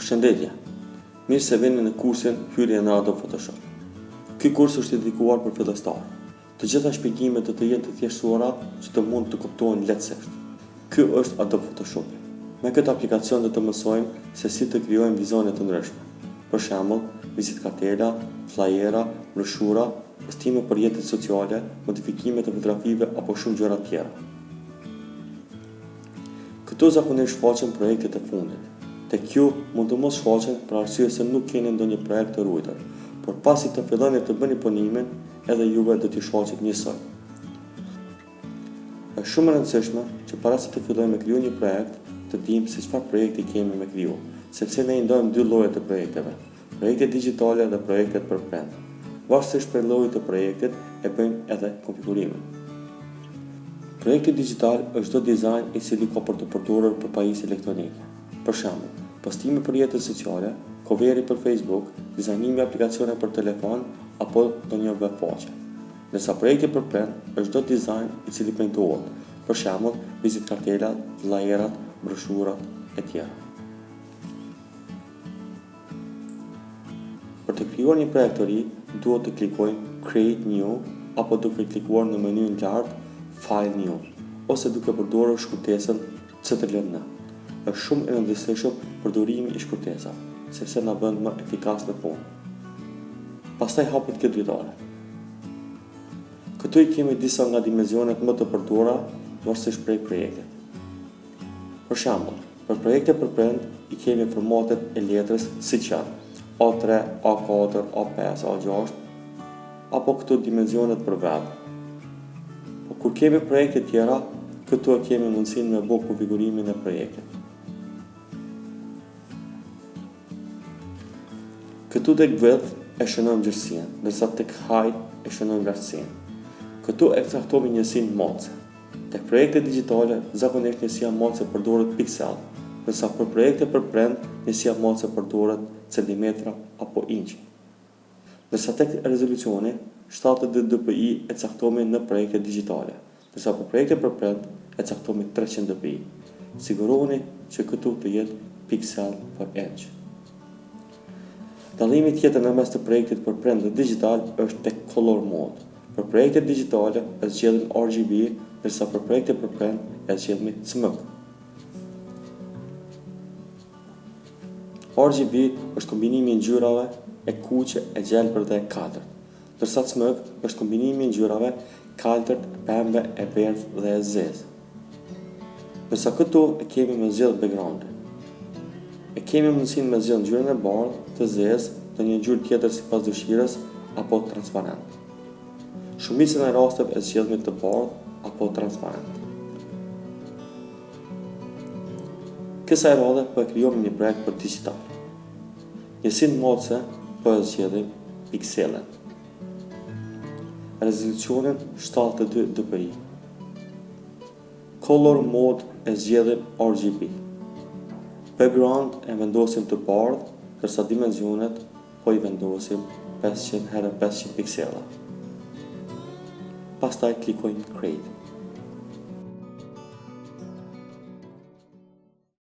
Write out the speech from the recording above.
Përshëndetje, mirë se vini në kursin Hyrje në Adobe Photoshop. Ky kurs është dedikuar për fillestarë. Të gjitha shpjegimet do të jenë të thjeshtuara që të mund të kuptohen lehtësisht. Ky është Adobe Photoshop. Me këtë aplikacion do të mësojmë se si të krijojmë vizionet të ndryshme. Për shembull, vizitë kartela, flajera, broshura, postime për rrjetet sociale, modifikime të fotografive apo shumë gjëra tjera. Këto zakonisht shfaqen projektet e fundit. Tek ju mund të mos shfaqen për arsye se nuk keni ndonjë projekt të ruajtur, por pasi të filloni të bëni punimin, edhe juve do t'i shfaqet njësoj. Është shumë e rëndësishme që para se të fillojmë me kriju një projekt, të dimë se çfarë projekti kemi me kriju, sepse ne i ndojmë dy lloje të projekteve, projektet digjitale dhe projektet për brand. Varësisht për llojit të projektit e bëjmë edhe konfigurimin. Projekti digital është çdo dizajn i cili ka për të përdorur për pajisje elektronike. Për shembull, postime për rrjetet sociale, coveri për Facebook, dizajnimi aplikacione për telefon apo ndonjë web faqe. Ndërsa projekti për brand është çdo dizajn i cili printohet, për shembull, vizitë kartelat, flajerat, broshurat e tjera. Për të krijuar një projekt të ri, duhet të klikojmë Create New apo duke klikuar në menyn lart File New ose duke përdorur shkruesën CTRL-N. Është shumë e rëndësishëm përdorimi i shkruesave, sepse na bën më efikas në punë. Pastaj hapet kjo dritare. Këtu i kemi disa nga dimensionet më të përdorura varësisht prej projektit. Për shembull, për projekte për brand i kemi formatet e letrës siç janë A3, A4, A5, A6 apo këto dimensionet për web. Po kur kemi projekte tjera, këtu e kemi mundësinë me bë konfigurimin e projektit. Këtu tek width e shënojmë gjërsinë, ndërsa tek height e shënojmë lartësinë. Këtu e caktojmë njësinë moce. Tek projekte digjitale zakonisht njësia moce përdoret piksel, ndërsa për projekte për brand njësia moce përdoret centimetra apo inç. Ndërsa tek rezolucioni 70 dpi e caktojmë në projekte digjitale, ndërsa për projekte për brand e caktojmë 300 dpi. Sigurohuni që këtu të jetë piksel për inç. Dallimi tjetër në mes të projektit për brand dhe digital është tek color mode. Për projektet digjitale e zgjedhim RGB, ndërsa për projektet për brand e zgjedhim CMYK. RGB është kombinimi i ngjyrave e kuqe, e gjelbër dhe e kaltërt, ndërsa CMYK është kombinimi i ngjyrave kaltërt, pembe, e berdhë dhe e zezë. Ndërsa këtu e kemi me zgjedh background-in. E kemi mundësinë me zgjedh ngjyrën e bardhë, të zezë, në një ngjyrë tjetër sipas dëshirës apo transparent. Shumicën e rasteve e zgjedhim të bardhë apo transparent. Kësaj radhe po e krijojmë një projekt për digital. Njësinë moce po e zgjedhim pikselen. Rezolucionin 72 dpi. Color mode e zgjedhim RGB. Background e vendosim të bardhë, ndërsa dimensionet po i vendosim 500 x 500 piksela. Pastaj klikojmë Create.